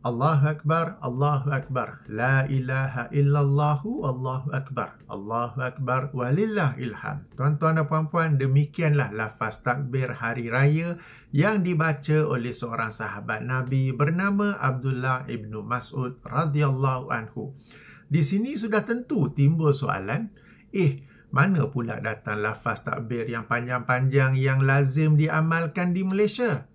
Allahu Akbar, Allahu Akbar. La ilaha illallahu, Allahu Akbar. Allahu Akbar, walillahil hamd. Tuan-tuan dan puan-puan, demikianlah lafaz takbir hari raya yang dibaca oleh seorang sahabat Nabi bernama Abdullah ibnu Mas'ud radhiyallahu anhu. Di sini sudah tentu timbul soalan, mana pula datang lafaz takbir yang panjang-panjang yang lazim diamalkan di Malaysia?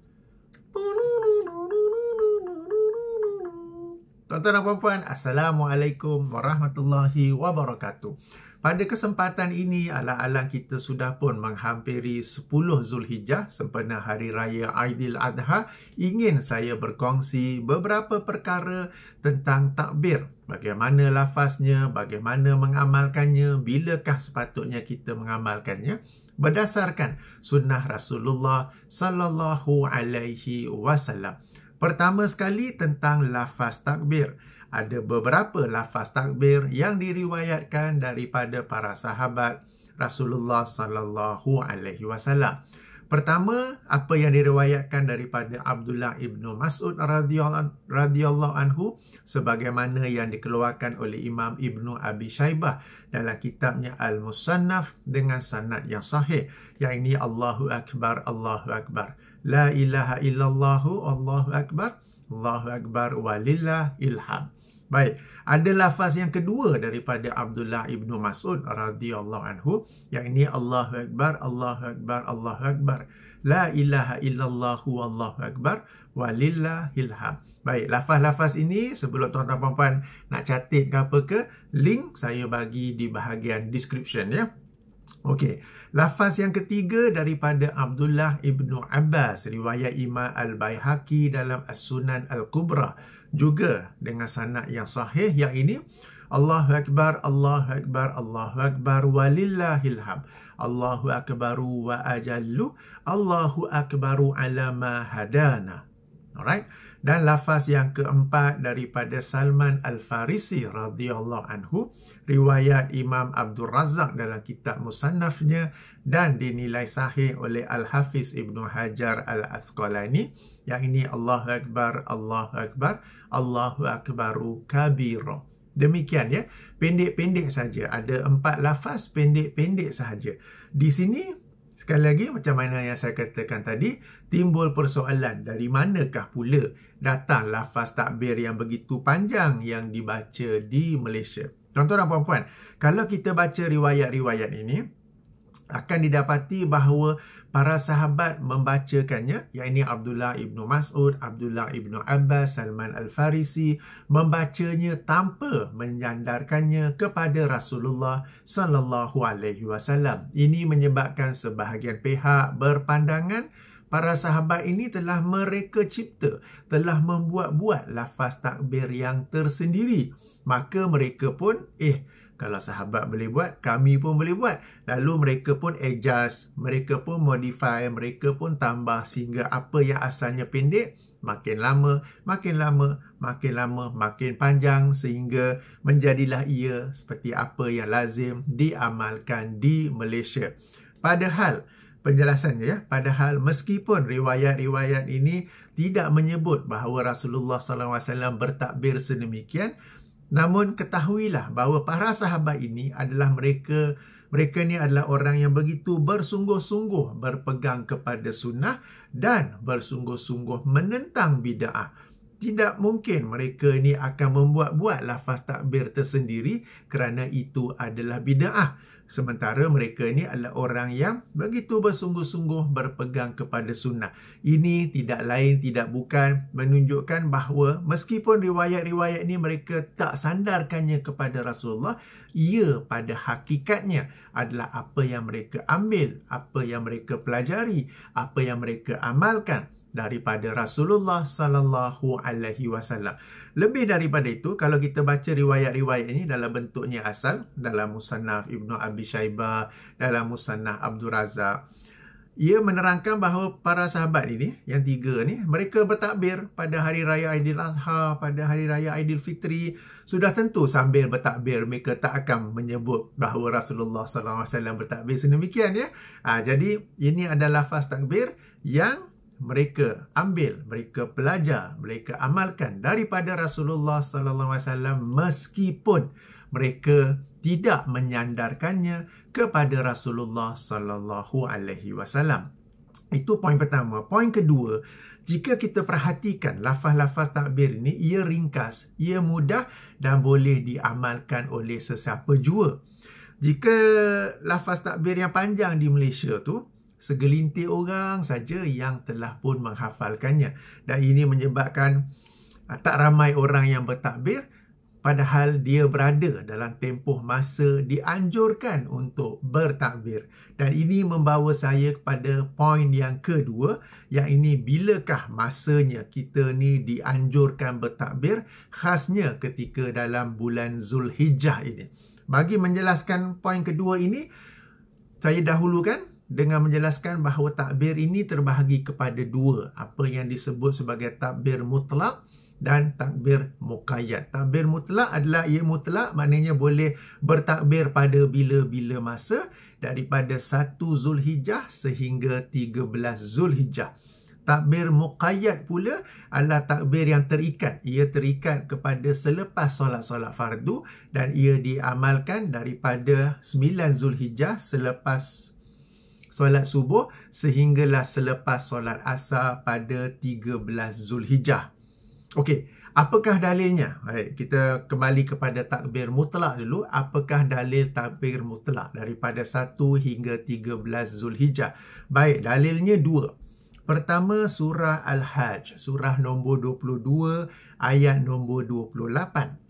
Tuan-tuan dan puan-puan, Assalamualaikum warahmatullahi wabarakatuh. Pada kesempatan ini, alang-alang kita sudah pun menghampiri 10 Zulhijjah, sempena Hari Raya Aidiladha, ingin saya berkongsi beberapa perkara tentang takbir. Bagaimana lafaznya, bagaimana mengamalkannya, bilakah sepatutnya kita mengamalkannya, berdasarkan sunnah Rasulullah sallallahu alaihi wasallam. Pertama sekali tentang lafaz takbir. Ada beberapa lafaz takbir yang diriwayatkan daripada para sahabat Rasulullah sallallahu alaihi wasallam. Pertama, apa yang diriwayatkan daripada Abdullah ibnu Mas'ud radhiyallahu anhu sebagaimana yang dikeluarkan oleh Imam Ibnu Abi Syaibah dalam kitabnya Al-Musannaf dengan sanad yang sahih, yang ini Allahu Akbar, Allahu Akbar. La ilaha illallahu, Allahu Akbar, Allahu Akbar, walillahil hamd. Baik, ada lafaz yang kedua daripada Abdullah ibnu Mas'ud radhiyallahu anhu, yang ini Allahu Akbar, Allahu Akbar, Allahu Akbar. La ilaha illallahu, Allahu Akbar, walillahil hamd. Baik, lafaz-lafaz ini sebelum tuan-tuan puan-puan nak catat ke apa ke, link saya bagi di bahagian description ya. Okey, lafaz yang ketiga daripada Abdullah ibnu Abbas, riwayat Imam Al-Baihaqi dalam As-Sunan Al-Kubra, juga dengan sanad yang sahih, yang ini Allahu Akbar, Allahu Akbar, Allahu Akbar, walillahil hamd. Allahu Akbaru wa ajallu, Allahu Akbaru ala ma hadana. Alright. Dan lafaz yang keempat daripada Salman Al-Farisi radhiyallahu anhu, riwayat Imam Abdul Razak dalam kitab Musannafnya dan dinilai sahih oleh Al-Hafiz Ibnu Hajar Al-Asqalani, yang ini Allahu Akbar, Allahu Akbar, Allahu Akbaru kabira. Demikian ya, pendek-pendek saja. Ada 4 lafaz pendek-pendek sahaja. Di sini sekali lagi, macam mana yang saya katakan tadi, timbul persoalan dari manakah pula datang lafaz takbir yang begitu panjang yang dibaca di Malaysia. Tuan-tuan dan puan-puan, kalau kita baca riwayat-riwayat ini, akan didapati bahawa para sahabat membacakannya, iaitu Abdullah ibnu Mas'ud, Abdullah ibnu Abbas, Salman Al-Farisi, membacanya tanpa menyandarkannya kepada Rasulullah sallallahu alaihi wasallam. Ini menyebabkan sebahagian pihak berpandangan para sahabat ini telah mereka cipta, telah membuat-buat lafaz takbir yang tersendiri. Maka mereka pun, kalau sahabat boleh buat, kami pun boleh buat. Lalu mereka pun adjust, mereka pun modify, mereka pun tambah sehingga apa yang asalnya pendek, makin lama, makin lama, makin lama, makin panjang, sehingga menjadilah ia seperti apa yang lazim diamalkan di Malaysia. Padahal, penjelasannya ya, padahal meskipun riwayat-riwayat ini tidak menyebut bahawa Rasulullah SAW bertakbir sedemikian, namun ketahuilah bahawa para sahabat ini adalah mereka ni adalah orang yang begitu bersungguh-sungguh berpegang kepada sunnah dan bersungguh-sungguh menentang bid'ah. Tidak mungkin mereka ni akan membuat-buat lafaz takbir tersendiri kerana itu adalah bid'ah. Sementara mereka ni adalah orang yang begitu bersungguh-sungguh berpegang kepada sunnah. Ini tidak lain, tidak bukan menunjukkan bahawa meskipun riwayat-riwayat ini mereka tak sandarkannya kepada Rasulullah, ia pada hakikatnya adalah apa yang mereka ambil, apa yang mereka pelajari, apa yang mereka amalkan daripada Rasulullah sallallahu alaihi wasallam. Lebih daripada itu, kalau kita baca riwayat-riwayat ini dalam bentuknya asal, dalam Musannaf Ibnu Abi Syaibah, dalam Musannaf Abdul Razak, ia menerangkan bahawa para sahabat ini, yang 3 ni, mereka bertakbir pada hari raya Aidiladha, pada hari raya Aidilfitri. Sudah tentu sambil bertakbir mereka tak akan menyebut bahawa Rasulullah SAW bertakbir sedemikian ya. Jadi ini adalah lafaz takbir yang mereka ambil, mereka belajar, mereka amalkan daripada Rasulullah sallallahu alaihi wasallam meskipun mereka tidak menyandarkannya kepada Rasulullah sallallahu alaihi wasallam. Itu poin pertama. Poin kedua, jika kita perhatikan lafaz-lafaz takbir ini, ia ringkas, ia mudah dan boleh diamalkan oleh sesiapa jua. Jika lafaz takbir yang panjang di Malaysia tu, segelintir orang saja yang telah pun menghafalkannya. Dan ini menyebabkan tak ramai orang yang bertakbir, padahal dia berada dalam tempoh masa dianjurkan untuk bertakbir. Dan ini membawa saya kepada poin yang kedua, yang ini bilakah masanya kita ni dianjurkan bertakbir, khasnya ketika dalam bulan Zulhijjah ini. Bagi menjelaskan poin kedua ini, saya dahulukan dengan menjelaskan bahawa takbir ini terbahagi kepada dua, apa yang disebut sebagai takbir mutlak dan takbir muqayyad. Takbir mutlak adalah ia mutlak, maknanya boleh bertakbir pada bila-bila masa daripada 1 Zulhijjah sehingga 13 Zulhijjah. Takbir muqayyad pula adalah takbir yang terikat. Ia terikat kepada selepas solat-solat fardu dan ia diamalkan daripada 9 Zulhijjah selepas solat subuh sehinggalah selepas solat asar pada 13 Zulhijjah. Okey, apakah dalilnya? Baik, kita kembali kepada takbir mutlak dulu. Apakah dalil takbir mutlak daripada 1 hingga 13 Zulhijjah? Baik, dalilnya dua. Pertama, surah Al-Hajj, surah nombor 22, ayat nombor 28.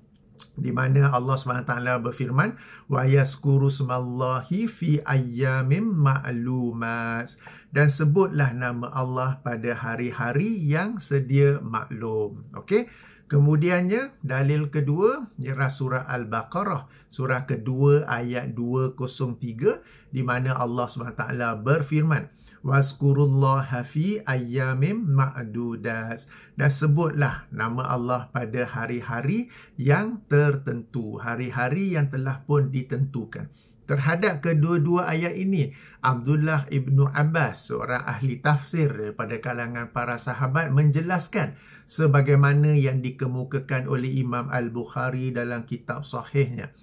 Di mana Allah SWT berfirman, wa yazkuru smallahi fi ayyamin ma'lumat, dan sebutlah nama Allah pada hari-hari yang sedia maklum. Okey. Kemudiannya dalil kedua ialah surah Al-Baqarah, surah kedua ayat 203, di mana Allah SWT berfirman, wazkurullaha fi ayyamin ma'dudat, dan sebutlah nama Allah pada hari-hari yang tertentu, hari-hari yang telah pun ditentukan. Terhadap kedua-dua ayat ini, Abdullah ibnu Abbas, seorang ahli tafsir daripada kalangan para sahabat, menjelaskan sebagaimana yang dikemukakan oleh Imam Al-Bukhari dalam kitab sahihnya.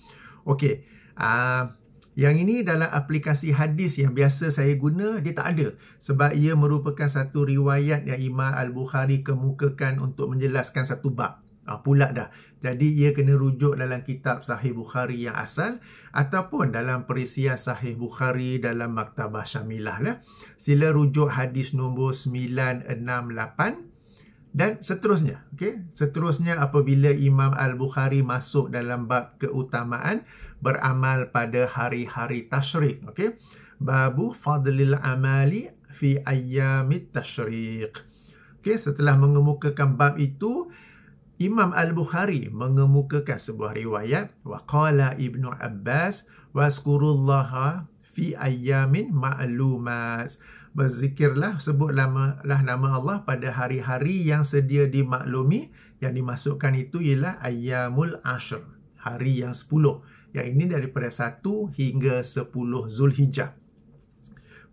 Okey, yang ini dalam aplikasi hadis yang biasa saya guna, dia tak ada. Sebab ia merupakan satu riwayat yang Imam Al-Bukhari kemukakan untuk menjelaskan satu bab. Pula dah. Jadi ia kena rujuk dalam kitab Sahih Bukhari yang asal ataupun dalam perisian Sahih Bukhari dalam Maktabah Syamilah lah. Sila rujuk hadis nombor 968 dan seterusnya. Okay? Seterusnya apabila Imam Al-Bukhari masuk dalam bab keutamaan beramal pada hari-hari tasyrik. Okay? Babu fadlil amali fi ayyamit tasyrik. Okay? Setelah mengemukakan bab itu, Imam Al-Bukhari mengemukakan sebuah riwayat, wa qala Ibnu Abbas wazkurullaha fi ayyamin ma'lumat. Berzikirlah, sebutlah nama Allah pada hari-hari yang sedia dimaklumi. Yang dimasukkan itu ialah ayyamul ashr, hari yang 10. Yang ini daripada 1 hingga 10 Zulhijjah.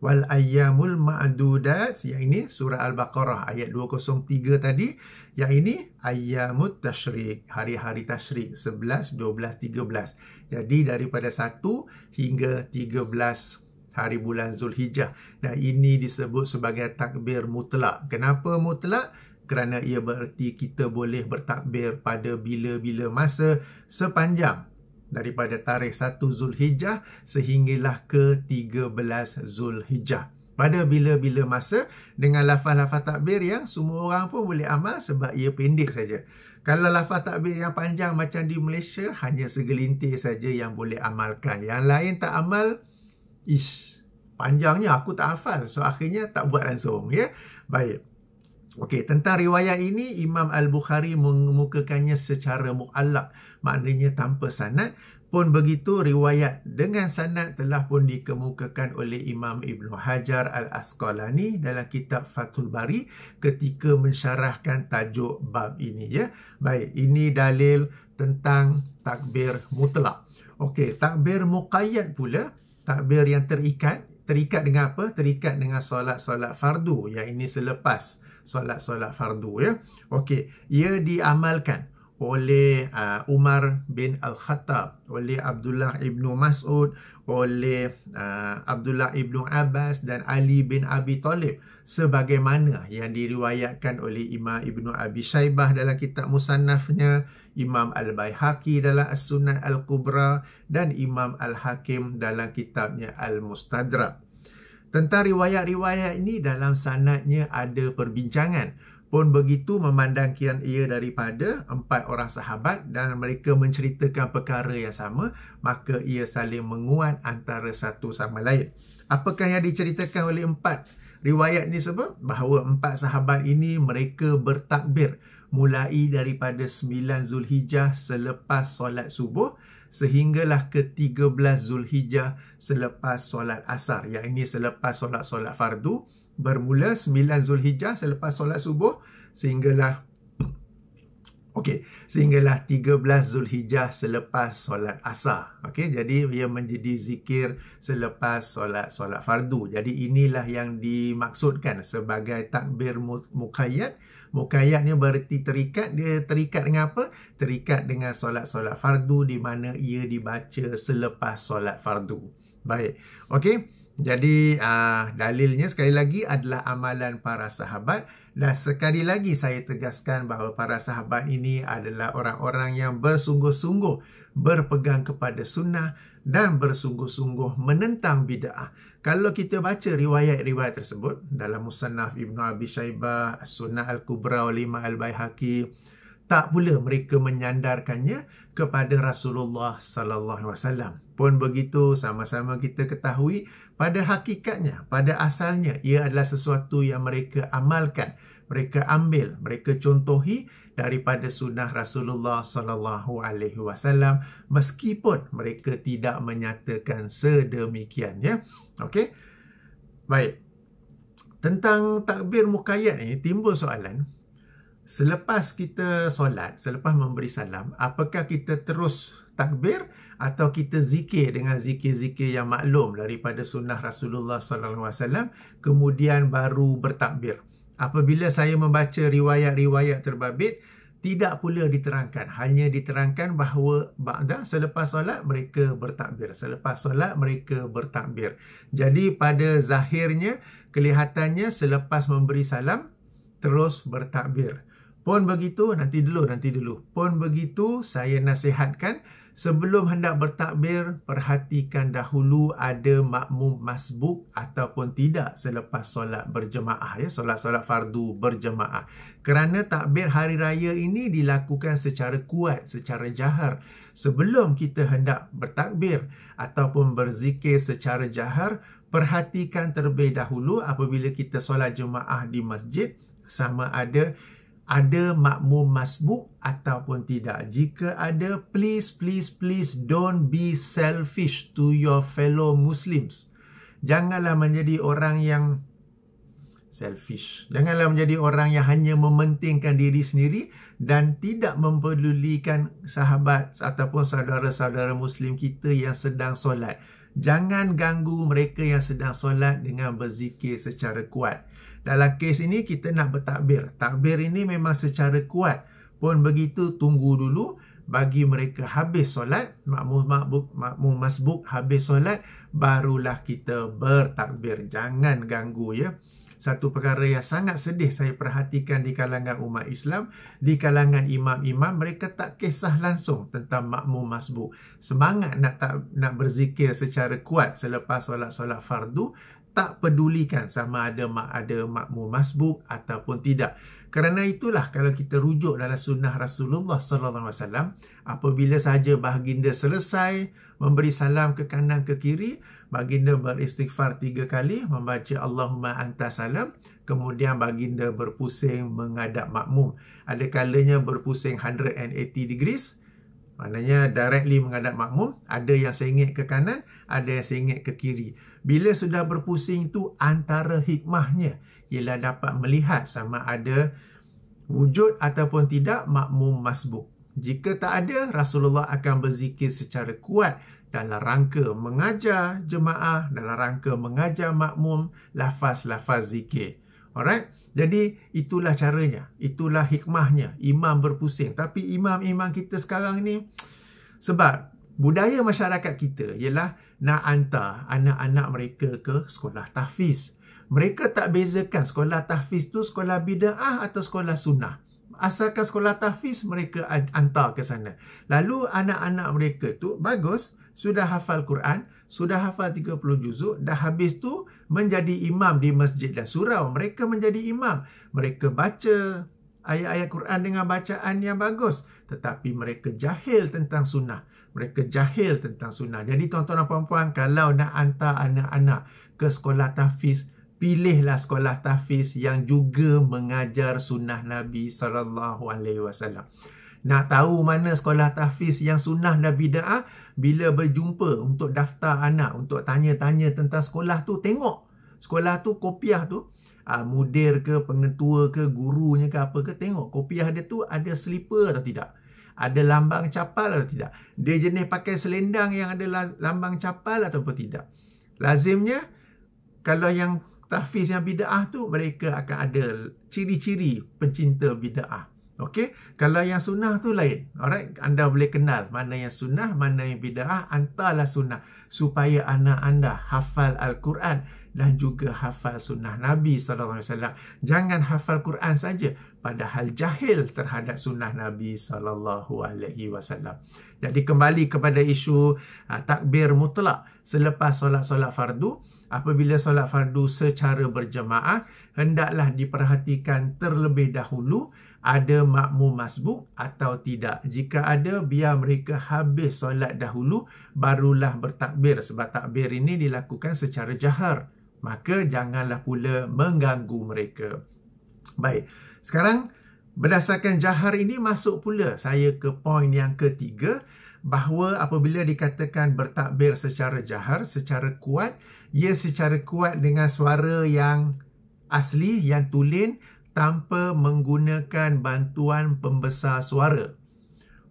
Wal ayyamul ma'dudat, yang ini surah Al-Baqarah ayat 203 tadi. Yang ini ayyamut tasyrik, hari-hari tasyrik 11, 12, 13. Jadi daripada 1 hingga 13 hari bulan Zulhijjah. Dan ini disebut sebagai takbir mutlak. Kenapa mutlak? Kerana ia bererti kita boleh bertakbir pada bila-bila masa sepanjang daripada tarikh 1 Zulhijjah sehinggalah ke 13 Zulhijjah. Pada bila-bila masa dengan lafaz-lafaz takbir yang semua orang pun boleh amal sebab ia pendek saja. Kalau lafaz takbir yang panjang macam di Malaysia, hanya segelintir saja yang boleh amalkan. Yang lain tak amal, panjangnya aku tak hafal. So akhirnya tak buat langsung. Ya? Baik. Okey, tentang riwayat ini Imam Al-Bukhari mengemukakannya secara mu'allaq, maknanya tanpa sanad. Pun begitu, riwayat dengan sanad telah pun dikemukakan oleh Imam Ibn Hajar Al-Asqalani dalam kitab Fathul Bari ketika mensyarahkan tajuk bab ini. Ya, baik, ini dalil tentang takbir mutlak. Okey, takbir muqayyad pula, takbir yang terikat, terikat dengan apa? Terikat dengan solat-solat fardu, yang ini selepas solat-solat fardu ya. Okey, ia diamalkan oleh Umar bin Al-Khattab, oleh Abdullah ibnu Mas'ud, oleh Abdullah ibnu Abbas dan Ali bin Abi Talib, sebagaimana yang diriwayatkan oleh Imam Ibnu Abi Shaybah dalam kitab Musannafnya, Imam Al-Baihaqi dalam As-Sunan Al-Kubra, dan Imam Al-Hakim dalam kitabnya Al-Mustadrak. Tentang riwayat-riwayat ini, dalam sanadnya ada perbincangan. Pun begitu, memandangkan ia daripada 4 orang sahabat dan mereka menceritakan perkara yang sama, maka ia saling menguat antara satu sama lain. Apakah yang diceritakan oleh 4 riwayat ni sebab? Bahawa 4 sahabat ini mereka bertakbir mulai daripada 9 Zulhijjah selepas solat subuh sehinggalah ke 13 Zulhijjah selepas solat asar. Yang ini selepas solat-solat fardu. Bermula 9 Zulhijjah selepas solat subuh sehinggalah 13 Zulhijjah selepas solat asar. Jadi ia menjadi zikir selepas solat fardu. Jadi inilah yang dimaksudkan sebagai takbir muqayyad. Muqayyad ni berarti terikat. Dia terikat dengan apa? Terikat dengan solat-solat fardu, di mana ia dibaca selepas solat fardu. Baik. Jadi dalilnya sekali lagi adalah amalan para sahabat. Dan sekali lagi saya tegaskan bahawa para sahabat ini adalah orang-orang yang bersungguh-sungguh berpegang kepada sunnah dan bersungguh-sungguh menentang bid'ah. Kalau kita baca riwayat-riwayat tersebut dalam Musannaf Ibnu Abi Shaybah, As-Sunnah Al-Kubra oleh Imam Al-Baihaqi, tak pula mereka menyandarkannya kepada Rasulullah sallallahu alaihi wasallam. Pun begitu, sama-sama kita ketahui pada hakikatnya, pada asalnya ia adalah sesuatu yang mereka amalkan, mereka ambil, mereka contohi daripada sunnah Rasulullah sallallahu alaihi wasallam, meskipun mereka tidak menyatakan sedemikian ya. Okey. Baik. Tentang takbir muqayyad ini timbul soalan. Selepas kita solat, selepas memberi salam, apakah kita terus takbir atau kita zikir dengan zikir-zikir yang maklum daripada sunnah Rasulullah sallallahu alaihi wasallam kemudian baru bertakbir? Apabila saya membaca riwayat-riwayat terbabit, tidak pula diterangkan, hanya diterangkan bahawa selepas solat mereka bertakbir, selepas solat mereka bertakbir. Jadi pada zahirnya kelihatannya selepas memberi salam terus bertakbir. Pun begitu, nanti dulu. Pun begitu, saya nasihatkan sebelum hendak bertakbir, perhatikan dahulu ada makmum masbuk ataupun tidak selepas solat berjemaah ya, solat-solat fardu berjemaah. Kerana takbir hari raya ini dilakukan secara kuat, secara jahar. Sebelum kita hendak bertakbir ataupun berzikir secara jahar, perhatikan terlebih dahulu apabila kita solat jemaah di masjid sama ada makmum masbuk ataupun tidak. Jika ada, please don't be selfish to your fellow Muslims. Janganlah menjadi orang yang selfish. Janganlah menjadi orang yang hanya mementingkan diri sendiri dan tidak mempedulikan sahabat ataupun saudara-saudara Muslim kita yang sedang solat. Jangan ganggu mereka yang sedang solat dengan berzikir secara kuat. Dalam kes ini kita nak bertakbir. Takbir ini memang secara kuat. Pun begitu, tunggu dulu bagi mereka habis solat, makmum masbuk habis solat, barulah kita bertakbir. Jangan ganggu ya. Satu perkara yang sangat sedih saya perhatikan di kalangan umat Islam, di kalangan imam-imam, mereka tak kisah langsung tentang makmum masbuk. Semangat nak berzikir secara kuat selepas solat-solat fardu, tak pedulikan sama ada makmum masbuk ataupun tidak. Kerana itulah kalau kita rujuk dalam sunnah Rasulullah sallallahu alaihi wasallam, apabila sahaja baginda selesai memberi salam ke kanan ke kiri, baginda beristighfar 3 kali, membaca Allahumma anta salam, kemudian baginda berpusing menghadap makmum. Ada kalanya berpusing 180 degrees, maknanya directly menghadap makmum. Ada yang sengit ke kanan, ada yang sengit ke kiri. Bila sudah berpusing tu, antara hikmahnya ialah dapat melihat sama ada wujud ataupun tidak makmum masbuk. Jika tak ada, Rasulullah akan berzikir secara kuat dalam rangka mengajar jemaah, dalam rangka mengajar makmum lafaz-lafaz zikir. Alright? Jadi itulah caranya, itulah hikmahnya imam berpusing. Tapi imam-imam kita sekarang ni, sebab budaya masyarakat kita ialah nak hantar anak-anak mereka ke sekolah tahfiz. Mereka tak bezakan sekolah tahfiz tu sekolah bid'ah atau sekolah sunnah. Asalkan sekolah tahfiz, mereka hantar ke sana. Lalu anak-anak mereka tu bagus, sudah hafal Quran, sudah hafal 30 juzuk, dah habis tu menjadi imam di masjid dan surau. Mereka menjadi imam. Mereka baca ayat-ayat Quran dengan bacaan yang bagus. Tetapi mereka jahil tentang sunnah. Mereka jahil tentang sunnah. Jadi tuan-tuan dan puan-puan, kalau nak hantar anak-anak ke sekolah tahfiz, pilihlah sekolah tahfiz yang juga mengajar sunnah Nabi SAW. Nak tahu mana sekolah tahfiz yang sunnah dan bid'ah? Bila berjumpa untuk daftar anak, untuk tanya-tanya tentang sekolah tu, tengok sekolah tu, kopiah tu, mudir ke, pengetua ke, gurunya ke apa ke, tengok kopiah dia tu ada slipper atau tidak, ada lambang capal atau tidak, dia jenis pakai selendang yang ada lambang capal ataupun tidak. Lazimnya kalau yang tahfiz yang bid'ah tu, mereka akan ada ciri-ciri pencinta bid'ah. Okey, kalau yang sunnah tu lain. Alright, anda boleh kenal mana yang sunnah, mana yang bid'ah. Hantarlah sunnah supaya anak anda hafal Al-Quran dan juga hafal sunnah Nabi SAW. Jangan hafal Quran saja padahal jahil terhadap sunnah Nabi SAW. Jadi kembali kepada isu takbir mutlak selepas solat-solat fardu. Apabila solat fardu secara berjemaah, hendaklah diperhatikan terlebih dahulu ada makmum masbuk atau tidak. Jika ada, biar mereka habis solat dahulu barulah bertakbir, sebab takbir ini dilakukan secara jahar. Maka janganlah pula mengganggu mereka. Baik, sekarang berdasarkan jahar ini masuk pula saya ke poin yang ketiga, bahawa apabila dikatakan bertakbir secara jahar, secara kuat, ia secara kuat dengan suara yang asli, yang tulen, tanpa menggunakan bantuan pembesar suara.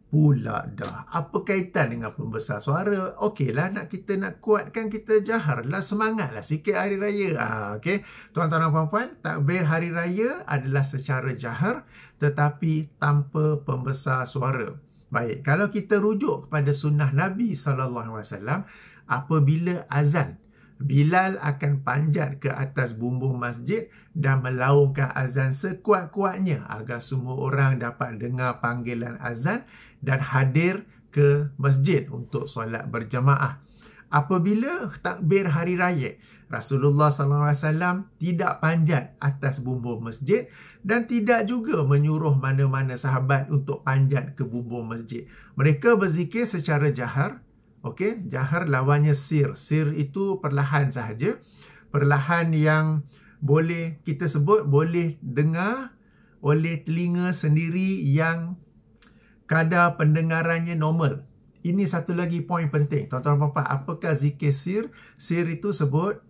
Pula dah, apa kaitan dengan pembesar suara? Okeylah, kita nak kuatkan, kita jaharlah, semangatlah sikit hari raya. Okey, tuan-tuan dan puan-puan, takbir hari raya adalah secara jahar tetapi tanpa pembesar suara. Baik, kalau kita rujuk kepada sunnah Nabi SAW, apabila azan, Bilal akan panjat ke atas bumbung masjid dan melaungkan azan sekuat-kuatnya agar semua orang dapat dengar panggilan azan dan hadir ke masjid untuk solat berjemaah. Apabila takbir hari raya, Rasulullah SAW tidak panjat atas bumbung masjid dan tidak juga menyuruh mana-mana sahabat untuk panjat ke bumbung masjid. Mereka berzikir secara jahar. Okey, jahar lawannya sir. Sir itu perlahan sahaja. Perlahan yang boleh kita sebut boleh dengar oleh telinga sendiri yang kadar pendengarannya normal. Ini satu lagi poin penting. Tuan-tuan dan puan-puan, apakah zikir sir? Sir itu sebut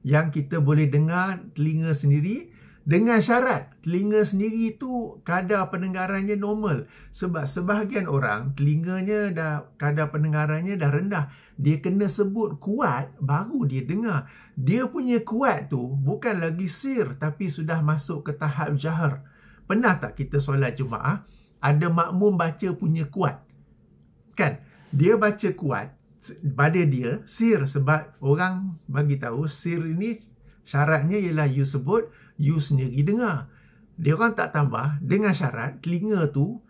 yang kita boleh dengar telinga sendiri, dengan syarat telinga sendiri itu kadar pendengarannya normal. Sebab sebahagian orang telinganya kadar pendengarannya dah rendah. Dia kena sebut kuat baru dia dengar. Dia punya kuat tu bukan lagi sir tapi sudah masuk ke tahap jahar. Pernah tak kita solat Jumaat, ada makmum baca punya kuat? Kan? Dia baca kuat pada dia sir, sebab orang bagi tahu sir ini syaratnya ialah you sebut, you sendiri dengar. Dia orang tak tambah dengan syarat telinga tu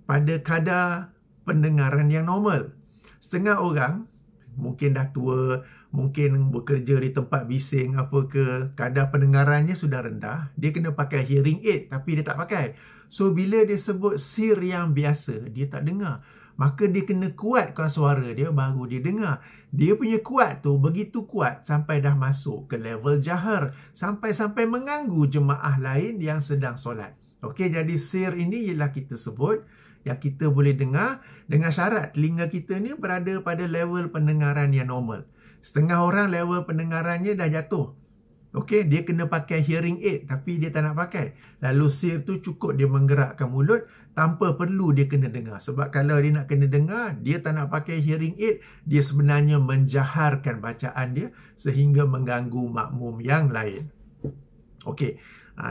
pada kadar pendengaran yang normal. Setengah orang mungkin dah tua, mungkin bekerja di tempat bising apa ke, kadar pendengarannya sudah rendah, dia kena pakai hearing aid tapi dia tak pakai. So bila dia sebut sir yang biasa, dia tak dengar. Maka dia kena kuatkan suara dia baru dia dengar. Dia punya kuat tu begitu kuat sampai dah masuk ke level jahar, sampai-sampai mengganggu jemaah lain yang sedang solat. Okey, jadi sir ini ialah kita sebut yang kita boleh dengar dengan syarat telinga kita ni berada pada level pendengaran yang normal. Setengah orang level pendengarannya dah jatuh. Okey, dia kena pakai hearing aid tapi dia tak nak pakai. Lalu sihir tu cukup dia menggerakkan mulut tanpa perlu dia kena dengar. Sebab kalau dia nak kena dengar, dia tak nak pakai hearing aid, dia sebenarnya menjaharkan bacaan dia sehingga mengganggu makmum yang lain. Okey,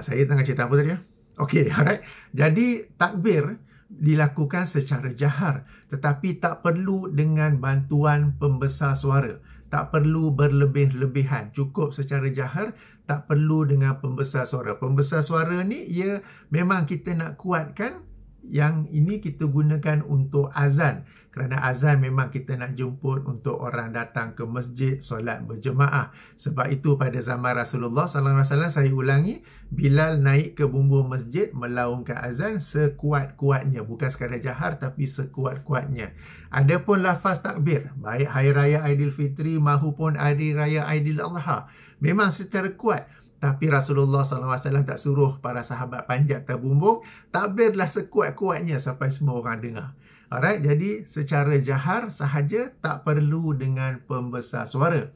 saya tengah cerita apa tadi ya? Okey, alright. Jadi takbir dilakukan secara jahar, tetapi tak perlu dengan bantuan pembesar suara. Tak perlu berlebih-lebihan, cukup secara jahar, tak perlu dengan pembesar suara. Pembesar suara ni, ia memang kita nak kuatkan, yang ini kita gunakan untuk azan. Kerana azan memang kita nak jemput untuk orang datang ke masjid, solat berjemaah. Sebab itu pada zaman Rasulullah SAW, saya ulangi, Bilal naik ke bumbung masjid melaungkan azan sekuat-kuatnya. Bukan sekadar jahar tapi sekuat-kuatnya. Adapun lafaz takbir, baik Hari Raya Aidilfitri maupun Hari Raya Aidiladha, memang secara kuat. Tapi Rasulullah SAW tak suruh para sahabat panjat ke bumbung. Takbirlah sekuat-kuatnya sampai semua orang dengar. Alright, jadi secara jahar sahaja, tak perlu dengan pembesar suara.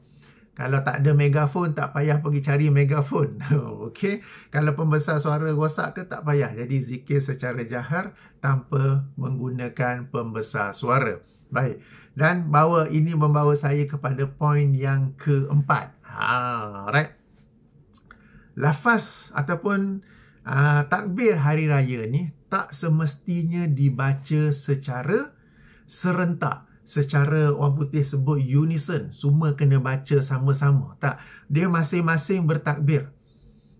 Kalau tak ada megafon, tak payah pergi cari megafon. Okey. Kalau pembesar suara rosak ke, tak payah. Jadi zikir secara jahar tanpa menggunakan pembesar suara. Baik. Dan ini membawa saya kepada poin yang keempat. Alright. Lafaz ataupun takbir hari raya ni tak semestinya dibaca secara serentak, secara orang putih sebut unison, semua kena baca sama-sama. Tak, dia masing-masing bertakbir.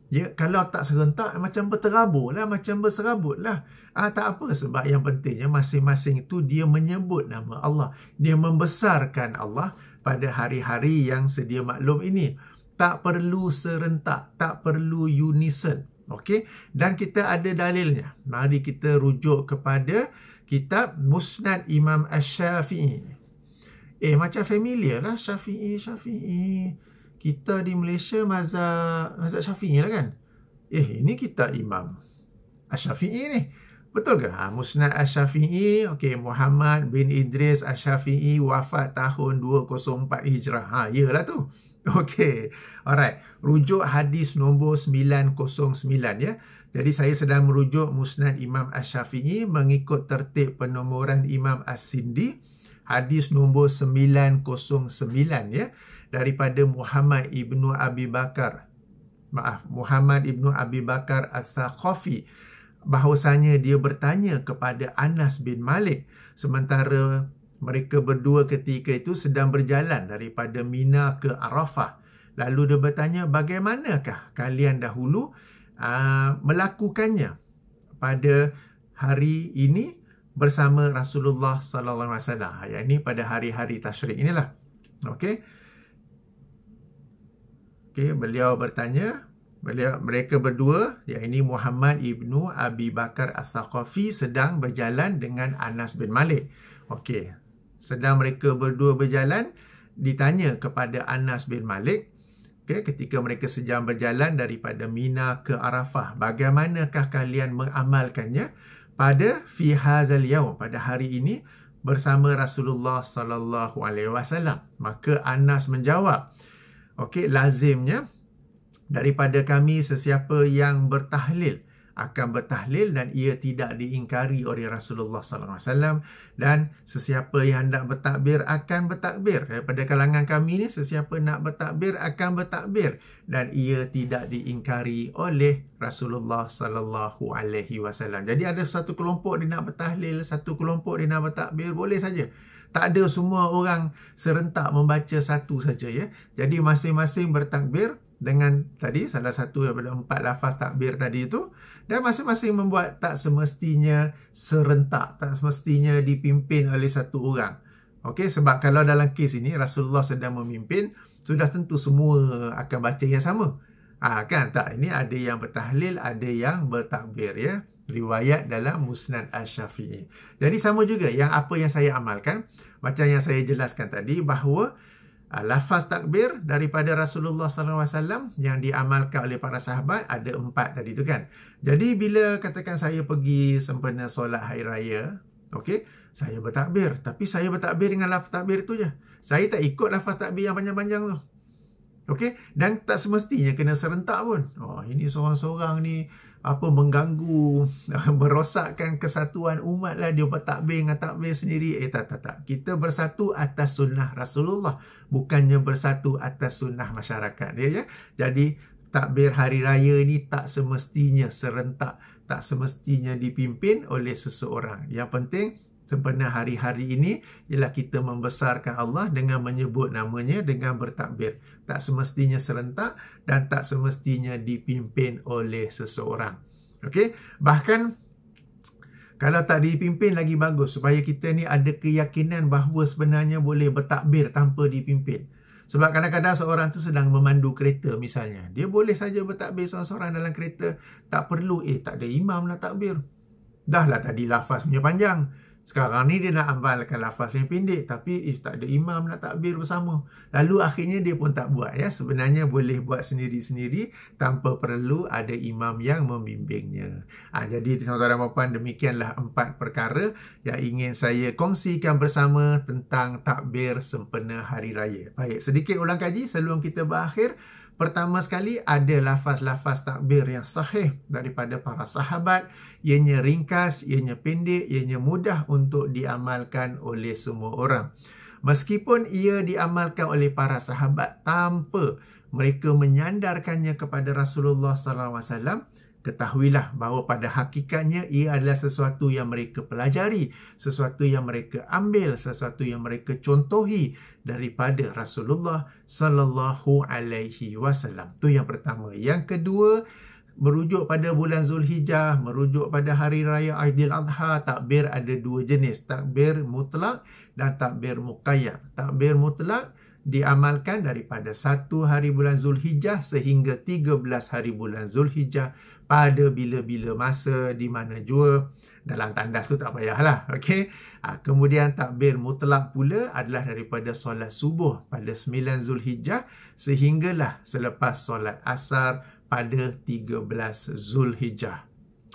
Ya, kalau tak serentak macam berterabur lah, macam berserabut lah. Tak apa, sebab yang pentingnya masing-masing itu dia menyebut nama Allah, dia membesarkan Allah pada hari-hari yang sedia maklum ini. Tak perlu serentak, tak perlu unison. Okey, dan kita ada dalilnya. Mari kita rujuk kepada kitab Musnad Imam Asy-Syafi'i. Macam familiar lah, Syafi'i. Kita di Malaysia mazhab Syafi'i lah kan? Ini kitab Imam Asy-Syafi'i ni. Betul ke? Musnad Asy-Syafi'i, okey, Muhammad bin Idris Asy-Syafi'i wafat tahun 204 Hijrah. Yalah tu. Okey. Alright. Rujuk hadis nombor 909 ya. Jadi saya sedang merujuk Musnad Imam Asy-Syafi'i mengikut tertib penomoran Imam As-Sindi. Hadis nombor 909 ya. Daripada Muhammad ibnu Abi Bakar. Muhammad ibnu Abi Bakar As-Saqafi. Bahawasanya dia bertanya kepada Anas bin Malik. Sementara mereka berdua ketika itu sedang berjalan daripada Mina ke Arafah. Lalu dia bertanya, bagaimanakah kalian dahulu melakukannya pada hari ini bersama Rasulullah sallallahu alaihi wasallam. Yang ini pada hari-hari tasyrik inilah. Okey. Okey, beliau bertanya, mereka berdua, yang ini Muhammad ibnu Abi Bakar As-Saqafi sedang berjalan dengan Anas bin Malik. Okey. Sedang mereka berdua berjalan, ditanya kepada Anas bin Malik, ketika mereka sedang berjalan daripada Mina ke Arafah, bagaimanakah kalian mengamalkannya pada fi hazal yaum, pada hari ini bersama Rasulullah sallallahu alaihi wasallam? Maka Anas menjawab, lazimnya daripada kami sesiapa yang bertahlil akan bertahlil dan ia tidak diingkari oleh Rasulullah sallallahu alaihi wasallam, dan sesiapa yang hendak bertakbir akan bertakbir. Daripada kalangan kami ni sesiapa nak bertakbir akan bertakbir dan ia tidak diingkari oleh Rasulullah sallallahu alaihi wasallam. Jadi ada satu kelompok dia nak bertahlil, satu kelompok dia nak bertakbir, boleh saja. Tak ada semua orang serentak membaca satu saja ya. Jadi masing-masing bertakbir dengan tadi salah satu daripada 4 lafaz takbir tadi itu, dan masing-masing membuat, tak semestinya serentak, tak semestinya dipimpin oleh satu orang. Okey, sebab kalau dalam kes ini Rasulullah sedang memimpin, sudah tentu semua akan baca yang sama. Kan tak, ini ada yang bertahlil, ada yang bertakbir ya. Riwayat dalam Musnad Asy-Syafi'i. Jadi sama juga yang apa yang saya amalkan, macam yang saya jelaskan tadi, bahawa lafaz takbir daripada Rasulullah SAW yang diamalkan oleh para sahabat ada 4 tadi tu kan. Jadi bila katakan saya pergi sempena solat hari raya, okey, saya bertakbir, tapi saya bertakbir dengan lafaz takbir tu je. Saya tak ikut lafaz takbir yang panjang-panjang tu. Okey, dan tak semestinya kena serentak pun. Oh, ini seorang-seorang ni mengganggu, merosakkan kesatuan umat lah, dia bertakbir dengan takbir sendiri. Tak. Kita bersatu atas sunnah Rasulullah, bukannya bersatu atas sunnah masyarakat dia, ya. Jadi takbir hari raya ni tak semestinya serentak, tak semestinya dipimpin oleh seseorang. Yang penting sempena hari-hari ini ialah kita membesarkan Allah dengan menyebut namanya, dengan bertakbir. Tak semestinya serentak dan tak semestinya dipimpin oleh seseorang. Okey, bahkan kalau tak dipimpin lagi bagus, supaya kita ni ada keyakinan bahawa sebenarnya boleh bertakbir tanpa dipimpin. Sebab kadang-kadang seorang tu sedang memandu kereta misalnya, dia boleh saja bertakbir seorang-seorang dalam kereta, tak perlu tak ada imam nak takbir. Dah lah tadi lafaz punya panjang, sekarang ni dia nak amalkan lafaz yang pendek, tapi tak ada imam nak takbir bersama. Lalu akhirnya dia pun tak buat, ya. Sebenarnya boleh buat sendiri-sendiri tanpa perlu ada imam yang membimbingnya. Jadi tuan-tuan dan puan-puan, demikianlah 4 perkara yang ingin saya kongsikan bersama tentang takbir sempena hari raya. Baik, sedikit ulang kaji sebelum kita berakhir. Pertama sekali, ada lafaz-lafaz takbir yang sahih daripada para sahabat. Ianya ringkas, ianya pendek, ianya mudah untuk diamalkan oleh semua orang. Meskipun ia diamalkan oleh para sahabat tanpa mereka menyandarkannya kepada Rasulullah SAW, ketahuilah bahawa pada hakikatnya ia adalah sesuatu yang mereka pelajari, sesuatu yang mereka ambil, sesuatu yang mereka contohi daripada Rasulullah sallallahu alaihi wasallam. Tu yang pertama. Yang kedua, merujuk pada bulan Zulhijjah, merujuk pada hari raya Aidiladha, takbir ada 2 jenis, takbir mutlak dan takbir muqayyad. Takbir mutlak diamalkan daripada 1 hari bulan Zulhijjah sehingga 13 hari bulan Zulhijjah pada bila-bila masa di mana jua. Dalam tandas tu tak payahlah. Okey. Kemudian takbir mutlak pula adalah daripada solat subuh pada 9 Zulhijjah sehinggalah selepas solat asar pada 13 Zulhijjah.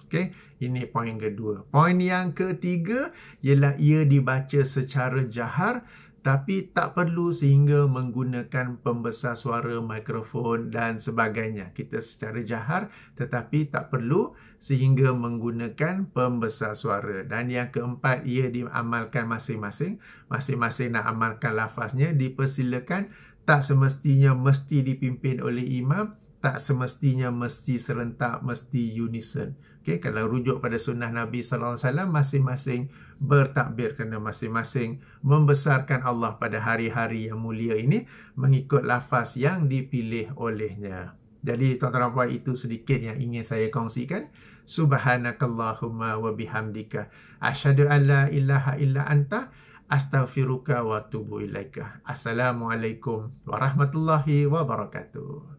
Okey, ini poin kedua. Poin yang ketiga ialah ia dibaca secara jahar, tapi tak perlu sehingga menggunakan pembesar suara, mikrofon dan sebagainya. Kita secara jahar, tetapi tak perlu sehingga menggunakan pembesar suara. Dan yang keempat, ia diamalkan masing-masing. Masing-masing nak amalkan lafaznya, dipersilakan. Tak semestinya mesti dipimpin oleh imam, tak semestinya mesti serentak, mesti unison. Okay, kalau rujuk pada sunnah Nabi SAW, masing-masing bertakbir kerana masing-masing membesarkan Allah pada hari-hari yang mulia ini mengikut lafaz yang dipilih olehnya. Jadi tuan-tuan dan puan, itu sedikit yang ingin saya kongsikan. Subhanakallahumma wa bihamdika asyhadu an la ilaha illa anta astaghfiruka wa atubu ilaika. Assalamualaikum warahmatullahi wabarakatuh.